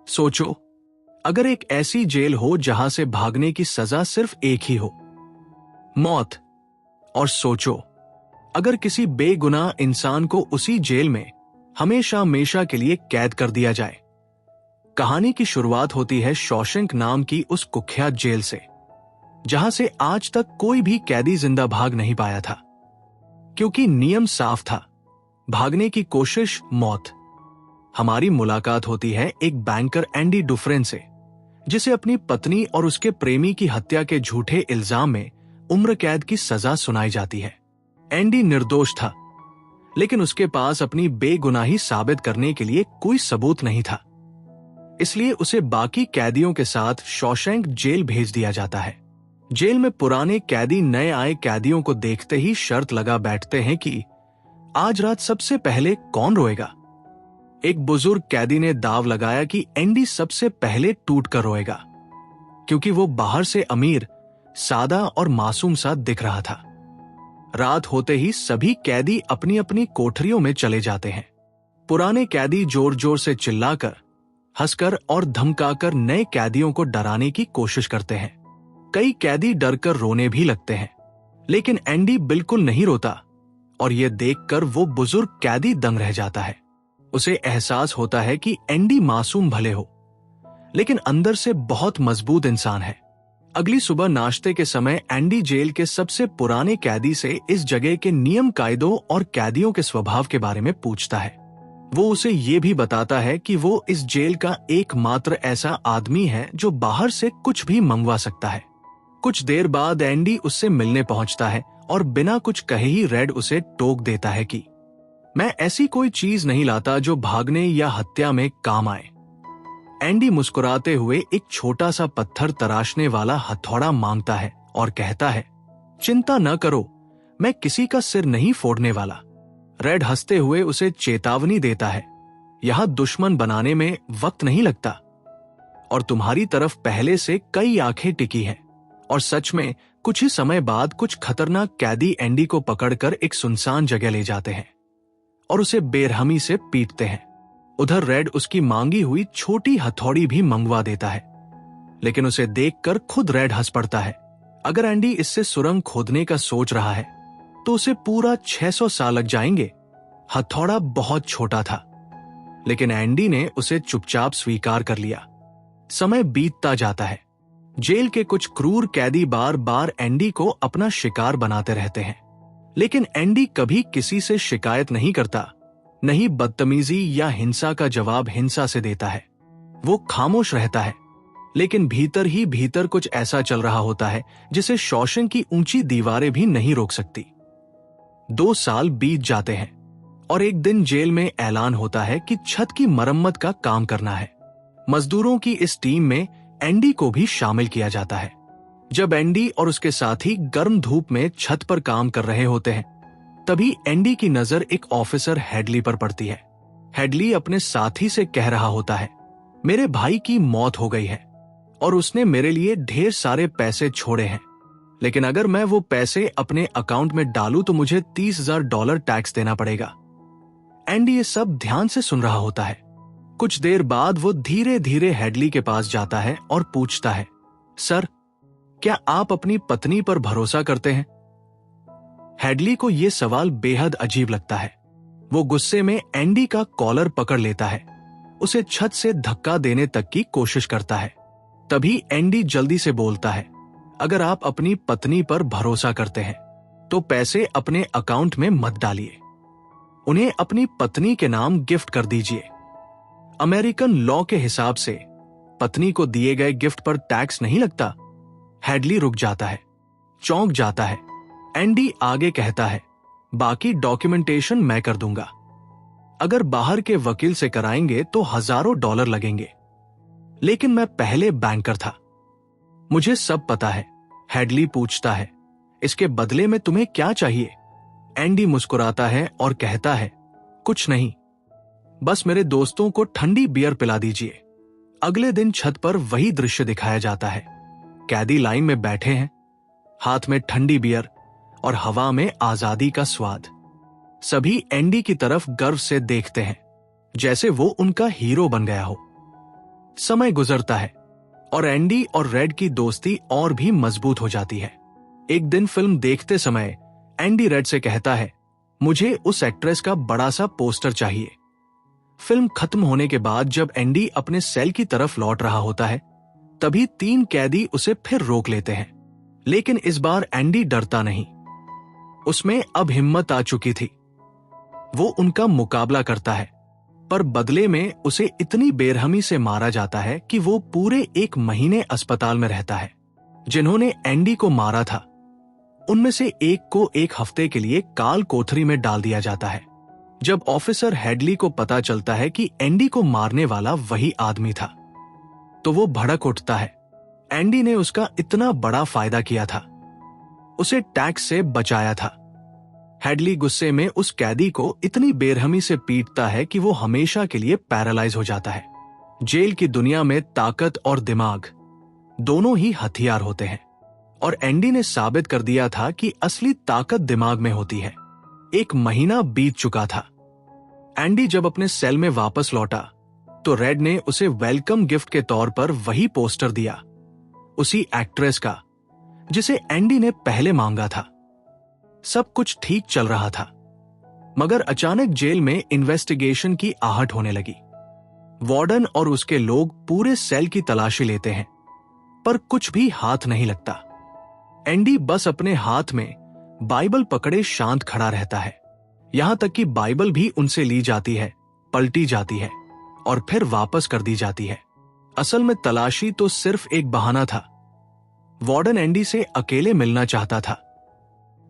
सोचो, अगर एक ऐसी जेल हो जहां से भागने की सजा सिर्फ एक ही हो, मौत। और सोचो, अगर किसी बेगुनाह इंसान को उसी जेल में हमेशा हमेशा के लिए कैद कर दिया जाए। कहानी की शुरुआत होती है शॉशैंक नाम की उस कुख्यात जेल से, जहां से आज तक कोई भी कैदी जिंदा भाग नहीं पाया था, क्योंकि नियम साफ था, भागने की कोशिश मौत। हमारी मुलाकात होती है एक बैंकर एंडी डुफ्रेन से, जिसे अपनी पत्नी और उसके प्रेमी की हत्या के झूठे इल्जाम में उम्र कैद की सजा सुनाई जाती है। एंडी निर्दोष था, लेकिन उसके पास अपनी बेगुनाही साबित करने के लिए कोई सबूत नहीं था। इसलिए उसे बाकी कैदियों के साथ शॉशैंक जेल भेज दिया जाता है। जेल में पुराने कैदी नए आए कैदियों को देखते ही शर्त लगा बैठते हैं कि आज रात सबसे पहले कौन रोएगा। एक बुजुर्ग कैदी ने दाव लगाया कि एंडी सबसे पहले टूट कर रोएगा, क्योंकि वो बाहर से अमीर, सादा और मासूम सा दिख रहा था। रात होते ही सभी कैदी अपनी अपनी कोठरियों में चले जाते हैं। पुराने कैदी जोर जोर से चिल्लाकर, हंसकर और धमकाकर नए कैदियों को डराने की कोशिश करते हैं। कई कैदी डरकर रोने भी लगते हैं, लेकिन एंडी बिल्कुल नहीं रोता, और यह देखकर वो बुजुर्ग कैदी दंग रह जाता है। उसे एहसास होता है कि एंडी मासूम भले हो, लेकिन अंदर से बहुत मजबूत इंसान है। अगली सुबह नाश्ते के समय एंडी जेल के सबसे पुराने कैदी से इस जगह के नियम कायदों और कैदियों के स्वभाव के बारे में पूछता है। वो उसे ये भी बताता है कि वो इस जेल का एकमात्र ऐसा आदमी है जो बाहर से कुछ भी मंगवा सकता है। कुछ देर बाद एंडी उससे मिलने पहुंचता है और बिना कुछ कहे ही रेड उसे टोक देता है कि मैं ऐसी कोई चीज नहीं लाता जो भागने या हत्या में काम आए। एंडी मुस्कुराते हुए एक छोटा सा पत्थर तराशने वाला हथौड़ा मांगता है और कहता है, चिंता न करो, मैं किसी का सिर नहीं फोड़ने वाला। रेड हंसते हुए उसे चेतावनी देता है, यहां दुश्मन बनाने में वक्त नहीं लगता, और तुम्हारी तरफ पहले से कई आंखें टिकी हैं। और सच में कुछ ही समय बाद कुछ खतरनाक कैदी एंडी को पकड़कर एक सुनसान जगह ले जाते हैं और उसे बेरहमी से पीटते हैं। उधर रेड उसकी मांगी हुई छोटी हथौड़ी भी मंगवा देता है, लेकिन उसे देखकर खुद रेड हंस पड़ता है। अगर एंडी इससे सुरंग खोदने का सोच रहा है तो उसे पूरा 600 साल लग जाएंगे। हथौड़ा बहुत छोटा था, लेकिन एंडी ने उसे चुपचाप स्वीकार कर लिया। समय बीतता जाता है। जेल के कुछ क्रूर कैदी बार बार एंडी को अपना शिकार बनाते रहते हैं, लेकिन एंडी कभी किसी से शिकायत नहीं करता, नहीं बदतमीजी या हिंसा का जवाब हिंसा से देता है। वो खामोश रहता है, लेकिन भीतर ही भीतर कुछ ऐसा चल रहा होता है जिसे शॉशैंक की ऊंची दीवारें भी नहीं रोक सकती। 2 साल बीत जाते हैं और एक दिन जेल में ऐलान होता है कि छत की मरम्मत का काम करना है। मजदूरों की इस टीम में एंडी को भी शामिल किया जाता है। जब एंडी और उसके साथी गर्म धूप में छत पर काम कर रहे होते हैं, तभी एंडी की नजर एक ऑफिसर हेडली पर पड़ती है। हेडली अपने साथी से कह रहा होता है, मेरे भाई की मौत हो गई है और उसने मेरे लिए ढेर सारे पैसे छोड़े हैं, लेकिन अगर मैं वो पैसे अपने अकाउंट में डालूं तो मुझे $30,000 टैक्स देना पड़ेगा। एंडी ये सब ध्यान से सुन रहा होता है। कुछ देर बाद वो धीरे धीरे हेडली के पास जाता है और पूछता है, सर, क्या आप अपनी पत्नी पर भरोसा करते हैं? हेडली को यह सवाल बेहद अजीब लगता है। वो गुस्से में एंडी का कॉलर पकड़ लेता है, उसे छत से धक्का देने तक की कोशिश करता है। तभी एंडी जल्दी से बोलता है, अगर आप अपनी पत्नी पर भरोसा करते हैं तो पैसे अपने अकाउंट में मत डालिए, उन्हें अपनी पत्नी के नाम गिफ्ट कर दीजिए। अमेरिकन लॉ के हिसाब से पत्नी को दिए गए गिफ्ट पर टैक्स नहीं लगता। हेडली रुक जाता है, चौंक जाता है। एंडी आगे कहता है, बाकी डॉक्यूमेंटेशन मैं कर दूंगा, अगर बाहर के वकील से कराएंगे तो हजारों डॉलर लगेंगे, लेकिन मैं पहले बैंकर था, मुझे सब पता है। हेडली पूछता है, इसके बदले में तुम्हें क्या चाहिए? एंडी मुस्कुराता है और कहता है, कुछ नहीं, बस मेरे दोस्तों को ठंडी बियर पिला दीजिए। अगले दिन छत पर वही दृश्य दिखाया जाता है। कैदी लाइन में बैठे हैं, हाथ में ठंडी बियर और हवा में आजादी का स्वाद। सभी एंडी की तरफ गर्व से देखते हैं, जैसे वो उनका हीरो बन गया हो। समय गुजरता है और एंडी और रेड की दोस्ती और भी मजबूत हो जाती है। एक दिन फिल्म देखते समय एंडी रेड से कहता है, मुझे उस एक्ट्रेस का बड़ा सा पोस्टर चाहिए। फिल्म खत्म होने के बाद जब एंडी अपने सेल की तरफ लौट रहा होता है, तभी 3 कैदी उसे फिर रोक लेते हैं। लेकिन इस बार एंडी डरता नहीं। उसमें अब हिम्मत आ चुकी थी। वो उनका मुकाबला करता है, पर बदले में उसे इतनी बेरहमी से मारा जाता है कि वो पूरे 1 महीने अस्पताल में रहता है। जिन्होंने एंडी को मारा था, उनमें से एक को 1 हफ्ते के लिए काल कोठरी में डाल दिया जाता है। जब ऑफिसर हेडली को पता चलता है कि एंडी को मारने वाला वही आदमी था, तो वो भड़क उठता है। एंडी ने उसका इतना बड़ा फायदा किया था, उसे टैक्स से बचाया था। हेडली गुस्से में उस कैदी को इतनी बेरहमी से पीटता है कि वो हमेशा के लिए पैरालाइज हो जाता है। जेल की दुनिया में ताकत और दिमाग दोनों ही हथियार होते हैं, और एंडी ने साबित कर दिया था कि असली ताकत दिमाग में होती है। 1 महीना बीत चुका था। एंडी जब अपने सेल में वापस लौटा तो रेड ने उसे वेलकम गिफ्ट के तौर पर वही पोस्टर दिया, उसी एक्ट्रेस का जिसे एंडी ने पहले मांगा था। सब कुछ ठीक चल रहा था, मगर अचानक जेल में इन्वेस्टिगेशन की आहट होने लगी। वार्डन और उसके लोग पूरे सेल की तलाशी लेते हैं, पर कुछ भी हाथ नहीं लगता। एंडी बस अपने हाथ में बाइबल पकड़े शांत खड़ा रहता है। यहां तक कि बाइबल भी उनसे ली जाती है, पलटी जाती है और फिर वापस कर दी जाती है। असल में तलाशी तो सिर्फ एक बहाना था। वार्डन एंडी से अकेले मिलना चाहता था।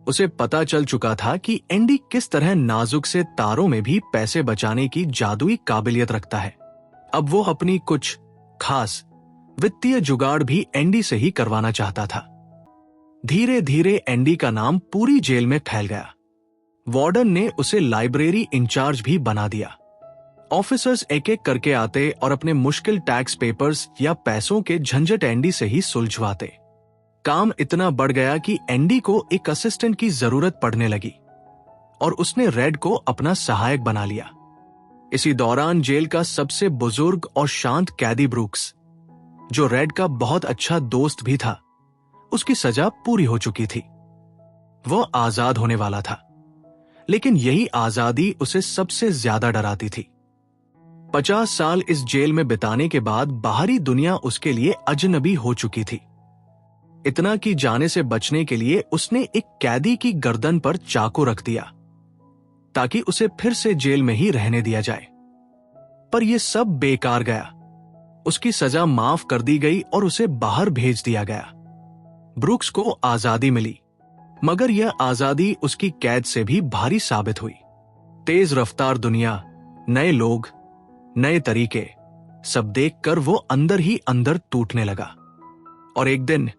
उसे पता चल चुका था कि एंडी किस तरह नाजुक से तारों में भी पैसे बचाने की जादुई काबिलियत रखता है। अब वो अपनी कुछ खास वित्तीय जुगाड़ भी एंडी से ही करवाना चाहता था। धीरे धीरे एंडी का नाम पूरी जेल में फैल गया। वार्डन ने उसे लाइब्रेरी इंचार्ज भी बना दिया। ऑफिसर्स एक एक करके आते और अपने मुश्किल टैक्स पेपर्स या पैसों के झंझट एंडी से ही सुलझवाते। काम इतना बढ़ गया कि एंडी को एक असिस्टेंट की जरूरत पड़ने लगी और उसने रेड को अपना सहायक बना लिया। इसी दौरान जेल का सबसे बुजुर्ग और शांत कैदी ब्रूक्स, जो रेड का बहुत अच्छा दोस्त भी था, उसकी सजा पूरी हो चुकी थी। वह आजाद होने वाला था, लेकिन यही आजादी उसे सबसे ज्यादा डराती थी। 50 साल इस जेल में बिताने के बाद बाहरी दुनिया उसके लिए अजनबी हो चुकी थी। इतना कि जाने से बचने के लिए उसने एक कैदी की गर्दन पर चाकू रख दिया ताकि उसे फिर से जेल में ही रहने दिया जाए। पर यह सब बेकार गया। उसकी सजा माफ कर दी गई और उसे बाहर भेज दिया गया। ब्रूक्स को आजादी मिली, मगर यह आजादी उसकी कैद से भी भारी साबित हुई। तेज रफ्तार दुनिया, नए लोग, नए तरीके, सब देखकर वो अंदर ही अंदर टूटने लगा। और एक दिन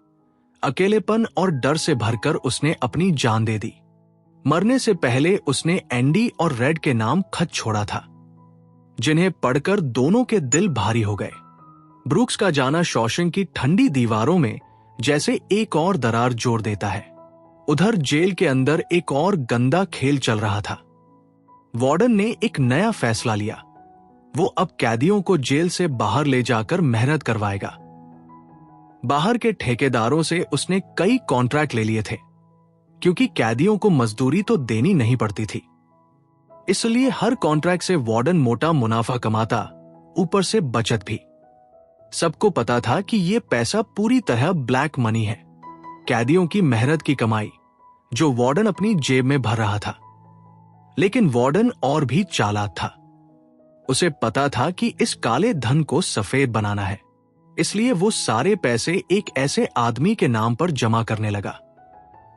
अकेलेपन और डर से भरकर उसने अपनी जान दे दी। मरने से पहले उसने एंडी और रेड के नाम खत छोड़ा था, जिन्हें पढ़कर दोनों के दिल भारी हो गए। ब्रूक्स का जाना शॉशैंक की ठंडी दीवारों में जैसे एक और दरार जोड़ देता है। उधर जेल के अंदर एक और गंदा खेल चल रहा था। वार्डन ने एक नया फैसला लिया। वो अब कैदियों को जेल से बाहर ले जाकर मेहनत करवाएगा। बाहर के ठेकेदारों से उसने कई कॉन्ट्रैक्ट ले लिए थे, क्योंकि कैदियों को मजदूरी तो देनी नहीं पड़ती थी। इसलिए हर कॉन्ट्रैक्ट से वार्डन मोटा मुनाफा कमाता, ऊपर से बचत भी। सबको पता था कि यह पैसा पूरी तरह ब्लैक मनी है, कैदियों की मेहनत की कमाई, जो वार्डन अपनी जेब में भर रहा था। लेकिन वार्डन और भी चालाक था। उसे पता था कि इस काले धन को सफेद बनाना है, इसलिए वो सारे पैसे एक ऐसे आदमी के नाम पर जमा करने लगा,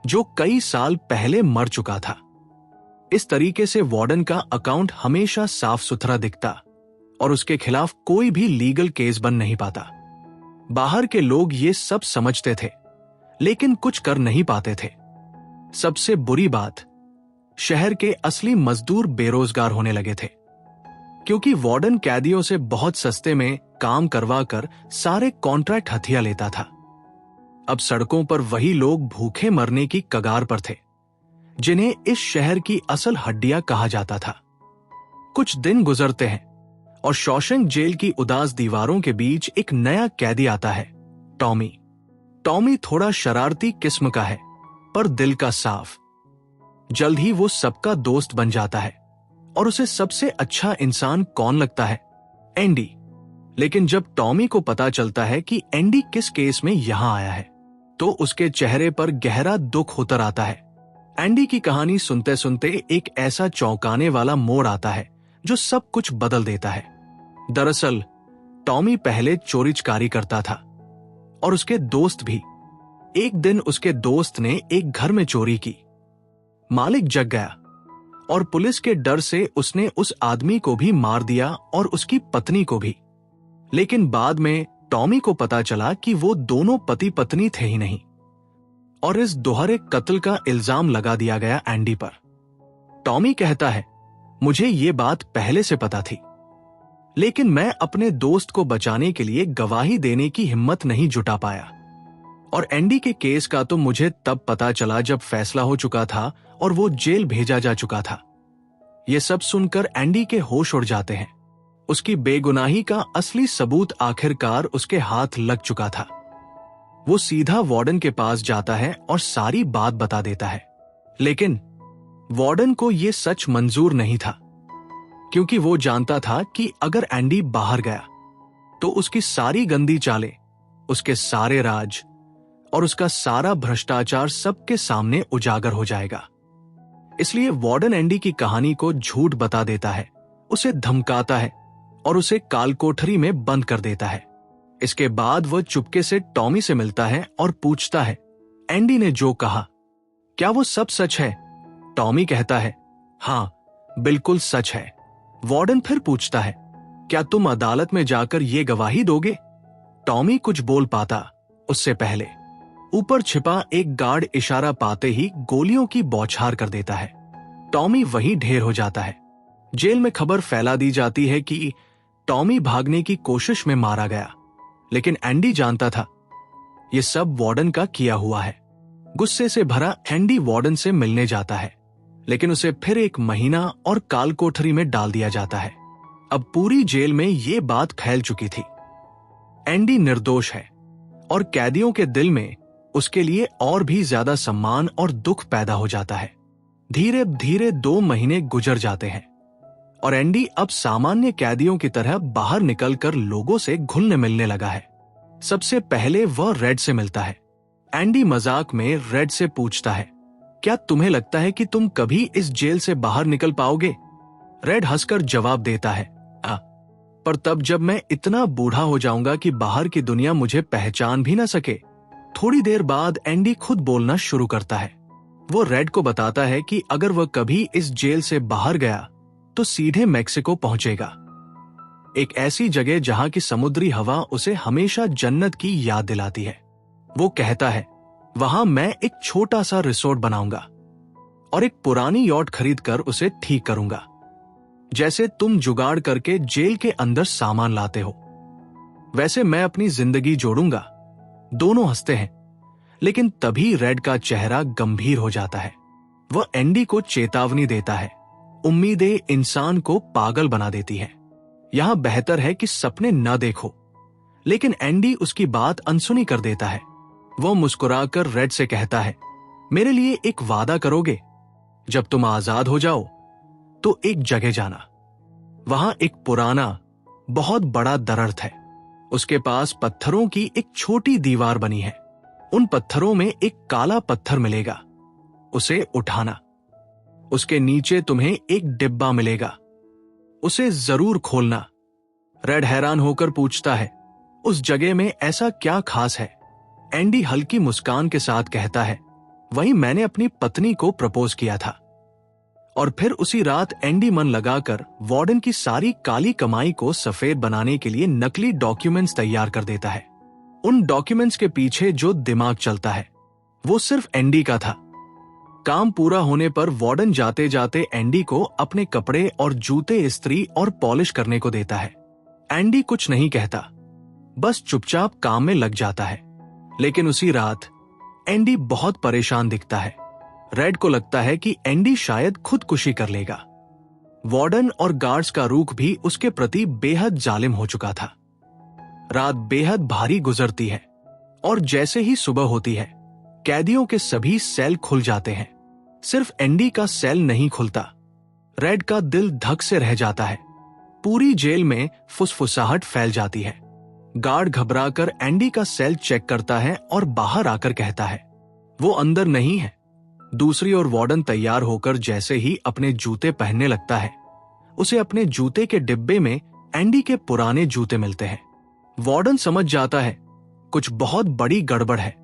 जो कई साल पहले मर चुका था। इस तरीके से वार्डन का अकाउंट हमेशा साफ सुथरा दिखता और उसके खिलाफ कोई भी लीगल केस बन नहीं पाता। बाहर के लोग ये सब समझते थे, लेकिन कुछ कर नहीं पाते थे। सबसे बुरी बात, शहर के असली मजदूर बेरोजगार होने लगे थे, क्योंकि वार्डन कैदियों से बहुत सस्ते में काम करवाकर सारे कॉन्ट्रैक्ट हथिया लेता था। अब सड़कों पर वही लोग भूखे मरने की कगार पर थे, जिन्हें इस शहर की असल हड्डियां कहा जाता था। कुछ दिन गुजरते हैं और शॉशैंक जेल की उदास दीवारों के बीच एक नया कैदी आता है, टॉमी। टॉमी थोड़ा शरारती किस्म का है, पर दिल का साफ। जल्द ही वो सबका दोस्त बन जाता है और उसे सबसे अच्छा इंसान कौन लगता है? एंडी। लेकिन जब टॉमी को पता चलता है कि एंडी किस केस में यहां आया है, तो उसके चेहरे पर गहरा दुख उतर आता है। एंडी की कहानी सुनते सुनते एक ऐसा चौंकाने वाला मोड़ आता है जो सब कुछ बदल देता है। दरअसल टॉमी पहले चोरी चकारी करता था, और उसके दोस्त भी। एक दिन उसके दोस्त ने एक घर में चोरी की। मालिक जग गया और पुलिस के डर से उसने उस आदमी को भी मार दिया और उसकी पत्नी को भी। लेकिन बाद में टॉमी को पता चला कि वो दोनों पति पत्नी थे ही नहीं, और इस दोहरे कत्ल का इल्जाम लगा दिया गया एंडी पर। टॉमी कहता है, मुझे ये बात पहले से पता थी, लेकिन मैं अपने दोस्त को बचाने के लिए गवाही देने की हिम्मत नहीं जुटा पाया। और एंडी के केस का तो मुझे तब पता चला जब फैसला हो चुका था और वो जेल भेजा जा चुका था। ये सब सुनकर एंडी के होश उड़ जाते हैं। उसकी बेगुनाही का असली सबूत आखिरकार उसके हाथ लग चुका था। वो सीधा वार्डन के पास जाता है और सारी बात बता देता है। लेकिन वार्डन को यह सच मंजूर नहीं था, क्योंकि वो जानता था कि अगर एंडी बाहर गया तो उसकी सारी गंदी चालें, उसके सारे राज और उसका सारा भ्रष्टाचार सबके सामने उजागर हो जाएगा। इसलिए वार्डन एंडी की कहानी को झूठ बता देता है, उसे धमकाता है और उसे कालकोठरी में बंद कर देता है। इसके बाद वह चुपके से टॉमी से मिलता है और पूछता है, एंडी ने जो कहा, क्या वो सब सच है? टॉमी कहता है, हाँ, बिल्कुल सच है। वार्डन फिर पूछता है, क्या तुम अदालत में जाकर ये गवाही दोगे? टॉमी कुछ बोल पाता उससे पहले ऊपर छिपा एक गार्ड इशारा पाते ही गोलियों की बौछार कर देता है। टॉमी वहीं ढेर हो जाता है। जेल में खबर फैला दी जाती है कि टॉमी भागने की कोशिश में मारा गया, लेकिन एंडी जानता था यह सब वार्डन का किया हुआ है। गुस्से से भरा एंडी वार्डन से मिलने जाता है, लेकिन उसे फिर 1 महीना और कालकोठरी में डाल दिया जाता है। अब पूरी जेल में यह बात फैल चुकी थी, एंडी निर्दोष है, और कैदियों के दिल में उसके लिए और भी ज्यादा सम्मान और दुख पैदा हो जाता है। धीरे धीरे 2 महीने गुजर जाते हैं और एंडी अब सामान्य कैदियों की तरह बाहर निकलकर लोगों से घुलने मिलने लगा है। सबसे पहले वह रेड से मिलता है। एंडी मजाक में रेड से पूछता है, क्या तुम्हें लगता है कि तुम कभी इस जेल से बाहर निकल पाओगे? रेड हंसकर जवाब देता है, पर तब जब मैं इतना बूढ़ा हो जाऊंगा कि बाहर की दुनिया मुझे पहचान भी ना सके। थोड़ी देर बाद एंडी खुद बोलना शुरू करता है। वो रेड को बताता है कि अगर वह कभी इस जेल से बाहर गया तो सीधे मैक्सिको पहुंचेगा, एक ऐसी जगह जहां की समुद्री हवा उसे हमेशा जन्नत की याद दिलाती है। वो कहता है, वहां मैं एक छोटा सा रिसोर्ट बनाऊंगा और एक पुरानी यॉट खरीदकर उसे ठीक करूंगा, जैसे तुम जुगाड़ करके जेल के अंदर सामान लाते हो, वैसे मैं अपनी जिंदगी जोड़ूंगा। दोनों हंसते हैं, लेकिन तभी रेड का चेहरा गंभीर हो जाता है। वह एंडी को चेतावनी देता है, उम्मीदें इंसान को पागल बना देती हैं। यहां बेहतर है कि सपने न देखो। लेकिन एंडी उसकी बात अनसुनी कर देता है। वह मुस्कुराकर रेड से कहता है, मेरे लिए एक वादा करोगे? जब तुम आजाद हो जाओ तो एक जगह जाना। वहां एक पुराना बहुत बड़ा दरख्त है, उसके पास पत्थरों की एक छोटी दीवार बनी है। उन पत्थरों में एक काला पत्थर मिलेगा, उसे उठाना। उसके नीचे तुम्हें एक डिब्बा मिलेगा, उसे जरूर खोलना। रेड हैरान होकर पूछता है, उस जगह में ऐसा क्या खास है? एंडी हल्की मुस्कान के साथ कहता है, वहीं मैंने अपनी पत्नी को प्रपोज किया था। और फिर उसी रात एंडी मन लगाकर वार्डन की सारी काली कमाई को सफेद बनाने के लिए नकली डॉक्यूमेंट्स तैयार कर देता है। उन डॉक्यूमेंट्स के पीछे जो दिमाग चलता है वो सिर्फ एंडी का था। काम पूरा होने पर वार्डन जाते जाते एंडी को अपने कपड़े और जूते इस्त्री और पॉलिश करने को देता है। एंडी कुछ नहीं कहता, बस चुपचाप काम में लग जाता है। लेकिन उसी रात एंडी बहुत परेशान दिखता है। रेड को लगता है कि एंडी शायद खुदकुशी कर लेगा। वार्डन और गार्ड्स का रुख भी उसके प्रति बेहद जालिम हो चुका था। रात बेहद भारी गुजरती है और जैसे ही सुबह होती है, कैदियों के सभी सेल खुल जाते हैं। सिर्फ एंडी का सेल नहीं खुलता। रेड का दिल धक से रह जाता है। पूरी जेल में फुसफुसाहट फैल जाती है। गार्ड घबराकर एंडी का सेल चेक करता है और बाहर आकर कहता है वो अंदर नहीं है। दूसरी ओर वार्डन तैयार होकर जैसे ही अपने जूते पहनने लगता है, उसे अपने जूते के डिब्बे में एंडी के पुराने जूते मिलते हैं। वार्डन समझ जाता है कुछ बहुत बड़ी गड़बड़ है।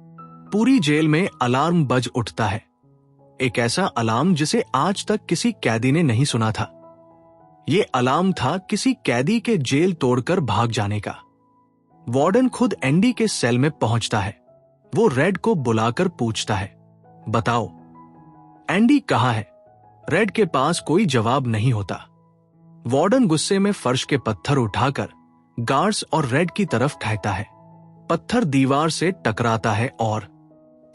पूरी जेल में अलार्म बज उठता है, एक ऐसा अलार्म जिसे आज तक किसी कैदी ने नहीं सुना था। ये अलार्म था किसी कैदी के जेल तोड़कर भाग जाने का। वार्डन खुद एंडी के सेल में पहुंचता है। वो रेड को बुलाकर पूछता है, बताओ एंडी कहाँ है? रेड के पास कोई जवाब नहीं होता। वार्डन गुस्से में फर्श के पत्थर उठाकर गार्ड्स और रेड की तरफ फेंकता है। पत्थर दीवार से टकराता है और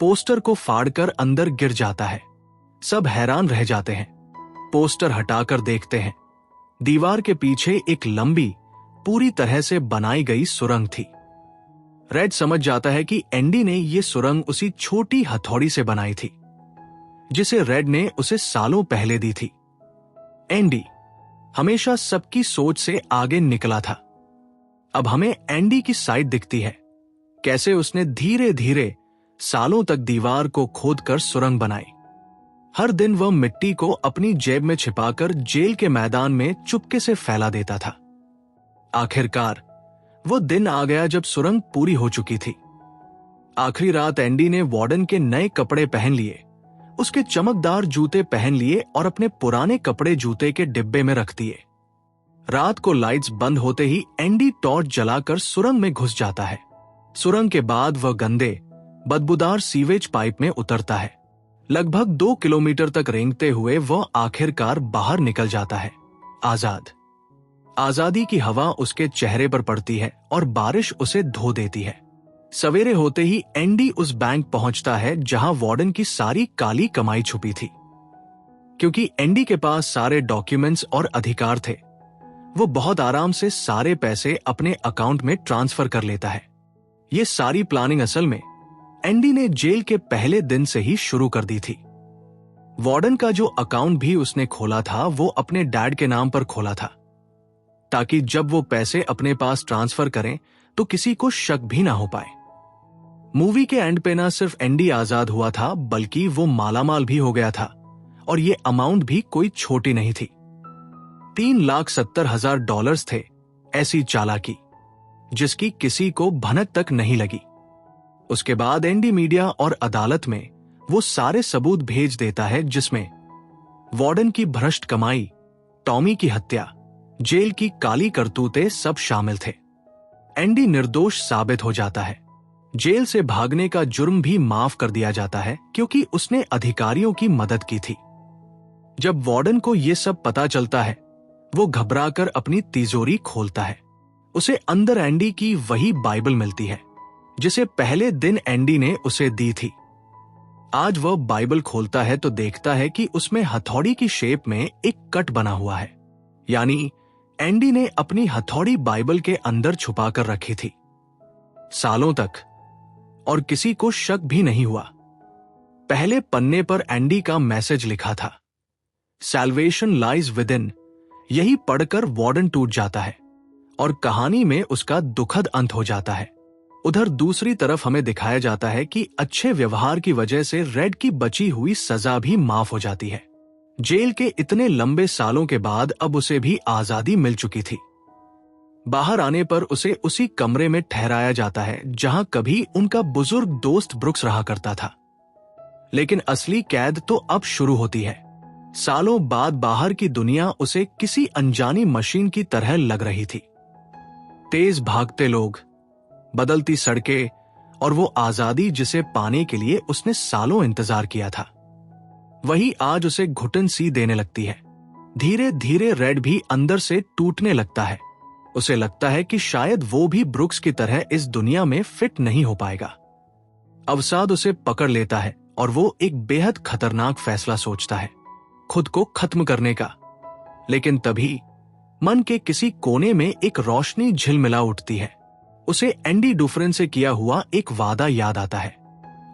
पोस्टर को फाड़कर अंदर गिर जाता है। सब हैरान रह जाते हैं। पोस्टर हटाकर देखते हैं, दीवार के पीछे एक लंबी, पूरी तरह से बनाई गई सुरंग थी। रेड समझ जाता है कि एंडी ने यह सुरंग उसी छोटी हथौड़ी से बनाई थी जिसे रेड ने उसे सालों पहले दी थी। एंडी हमेशा सबकी सोच से आगे निकला था। अब हमें एंडी की साइड दिखती है, कैसे उसने धीरे धीरे सालों तक दीवार को खोदकर सुरंग बनाई। हर दिन वह मिट्टी को अपनी जेब में छिपाकर जेल के मैदान में चुपके से फैला देता था। आखिरकार वो दिन आ गया जब सुरंग पूरी हो चुकी थी। आखिरी रात एंडी ने वार्डन के नए कपड़े पहन लिए, उसके चमकदार जूते पहन लिए और अपने पुराने कपड़े जूते के डिब्बे में रख दिए। रात को लाइट्स बंद होते ही एंडी टॉर्च जलाकर सुरंग में घुस जाता है। सुरंग के बाद वह गंदे, बदबूदार सीवेज पाइप में उतरता है। लगभग 2 किलोमीटर तक रेंगते हुए वह आखिरकार बाहर निकल जाता है, आजाद। आजादी की हवा उसके चेहरे पर पड़ती है और बारिश उसे धो देती है। सवेरे होते ही एंडी उस बैंक पहुंचता है जहां वार्डन की सारी काली कमाई छुपी थी। क्योंकि एंडी के पास सारे डॉक्यूमेंट्स और अधिकार थे, वो बहुत आराम से सारे पैसे अपने अकाउंट में ट्रांसफर कर लेता है। ये सारी प्लानिंग असल में एंडी ने जेल के पहले दिन से ही शुरू कर दी थी। वार्डन का जो अकाउंट भी उसने खोला था वो अपने डैड के नाम पर खोला था, ताकि जब वो पैसे अपने पास ट्रांसफर करें तो किसी को शक भी ना हो पाए। मूवी के एंड पे ना सिर्फ एंडी आजाद हुआ था, बल्कि वो मालामाल भी हो गया था, और ये अमाउंट भी कोई छोटी नहीं थी। $3,70,000 थे। ऐसी चालाकी जिसकी किसी को भनक तक नहीं लगी। उसके बाद एंडी मीडिया और अदालत में वो सारे सबूत भेज देता है जिसमें वार्डन की भ्रष्ट कमाई, टॉमी की हत्या, जेल की काली करतूतें सब शामिल थे। एंडी निर्दोष साबित हो जाता है। जेल से भागने का जुर्म भी माफ कर दिया जाता है क्योंकि उसने अधिकारियों की मदद की थी। जब वार्डन को यह सब पता चलता है, वो घबराकर अपनी तिजोरी खोलता है। उसे अंदर एंडी की वही बाइबल मिलती है जिसे पहले दिन एंडी ने उसे दी थी। आज वह बाइबल खोलता है तो देखता है कि उसमें हथौड़ी की शेप में एक कट बना हुआ है, यानी एंडी ने अपनी हथौड़ी बाइबल के अंदर छुपा कर रखी थी सालों तक, और किसी को शक भी नहीं हुआ। पहले पन्ने पर एंडी का मैसेज लिखा था, सैल्वेशन लाइज विद इन। यही पढ़कर वार्डन टूट जाता है और कहानी में उसका दुखद अंत हो जाता है। उधर दूसरी तरफ हमें दिखाया जाता है कि अच्छे व्यवहार की वजह से रेड की बची हुई सजा भी माफ हो जाती है। जेल के इतने लंबे सालों के बाद अब उसे भी आजादी मिल चुकी थी। बाहर आने पर उसे उसी कमरे में ठहराया जाता है जहां कभी उनका बुजुर्ग दोस्त ब्रुक्स रहा करता था। लेकिन असली कैद तो अब शुरू होती है। सालों बाद बाहर की दुनिया उसे किसी अनजानी मशीन की तरह लग रही थी। तेज भागते लोग, बदलती सड़कें और वो आजादी जिसे पाने के लिए उसने सालों इंतजार किया था, वही आज उसे घुटन सी देने लगती है। धीरे धीरे रेड भी अंदर से टूटने लगता है। उसे लगता है कि शायद वो भी ब्रुक्स की तरह इस दुनिया में फिट नहीं हो पाएगा। अवसाद उसे पकड़ लेता है और वो एक बेहद खतरनाक फैसला सोचता है, खुद को खत्म करने का। लेकिन तभी मन के किसी कोने में एक रोशनी झिलमिला उठती है। उसे एंडी डुफरेन से किया हुआ एक वादा याद आता है।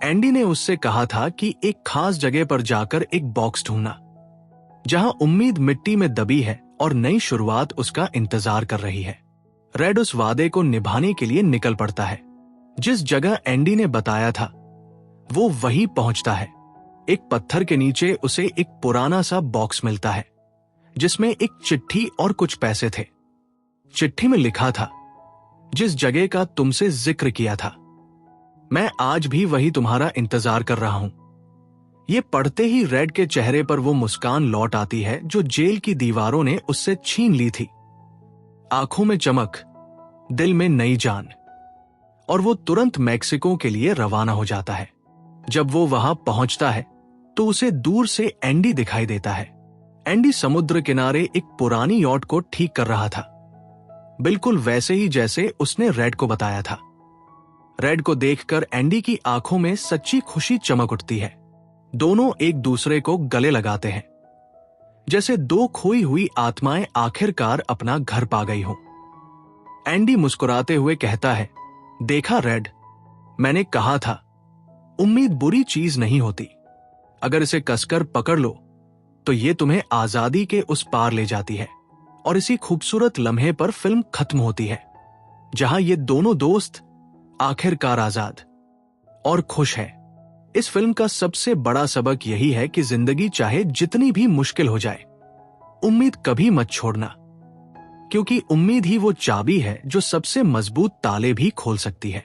एंडी ने उससे कहा था कि एक खास जगह पर जाकर एक बॉक्स ढूंढना, जहां उम्मीद मिट्टी में दबी है और नई शुरुआत उसका इंतजार कर रही है। रेड उस वादे को निभाने के लिए निकल पड़ता है। जिस जगह एंडी ने बताया था वो वहीं पहुंचता है। एक पत्थर के नीचे उसे एक पुराना सा बॉक्स मिलता है जिसमें एक चिट्ठी और कुछ पैसे थे। चिट्ठी में लिखा था, जिस जगह का तुमसे जिक्र किया था, मैं आज भी वही तुम्हारा इंतजार कर रहा हूं। ये पढ़ते ही रेड के चेहरे पर वो मुस्कान लौट आती है जो जेल की दीवारों ने उससे छीन ली थी। आंखों में चमक, दिल में नई जान, और वो तुरंत मैक्सिको के लिए रवाना हो जाता है। जब वो वहां पहुंचता है तो उसे दूर से एंडी दिखाई देता है। एंडी समुद्र किनारे एक पुरानी यॉट को ठीक कर रहा था, बिल्कुल वैसे ही जैसे उसने रेड को बताया था। रेड को देखकर एंडी की आंखों में सच्ची खुशी चमक उठती है। दोनों एक दूसरे को गले लगाते हैं, जैसे दो खोई हुई आत्माएं आखिरकार अपना घर पा गई हों। एंडी मुस्कुराते हुए कहता है, देखा रेड, मैंने कहा था, उम्मीद बुरी चीज नहीं होती। अगर इसे कसकर पकड़ लो तो ये तुम्हें आजादी के उस पार ले जाती है। और इसी खूबसूरत लम्हे पर फिल्म खत्म होती है, जहां ये दोनों दोस्त आखिरकार आजाद और खुश है। इस फिल्म का सबसे बड़ा सबक यही है कि जिंदगी चाहे जितनी भी मुश्किल हो जाए, उम्मीद कभी मत छोड़ना, क्योंकि उम्मीद ही वो चाबी है जो सबसे मजबूत ताले भी खोल सकती है।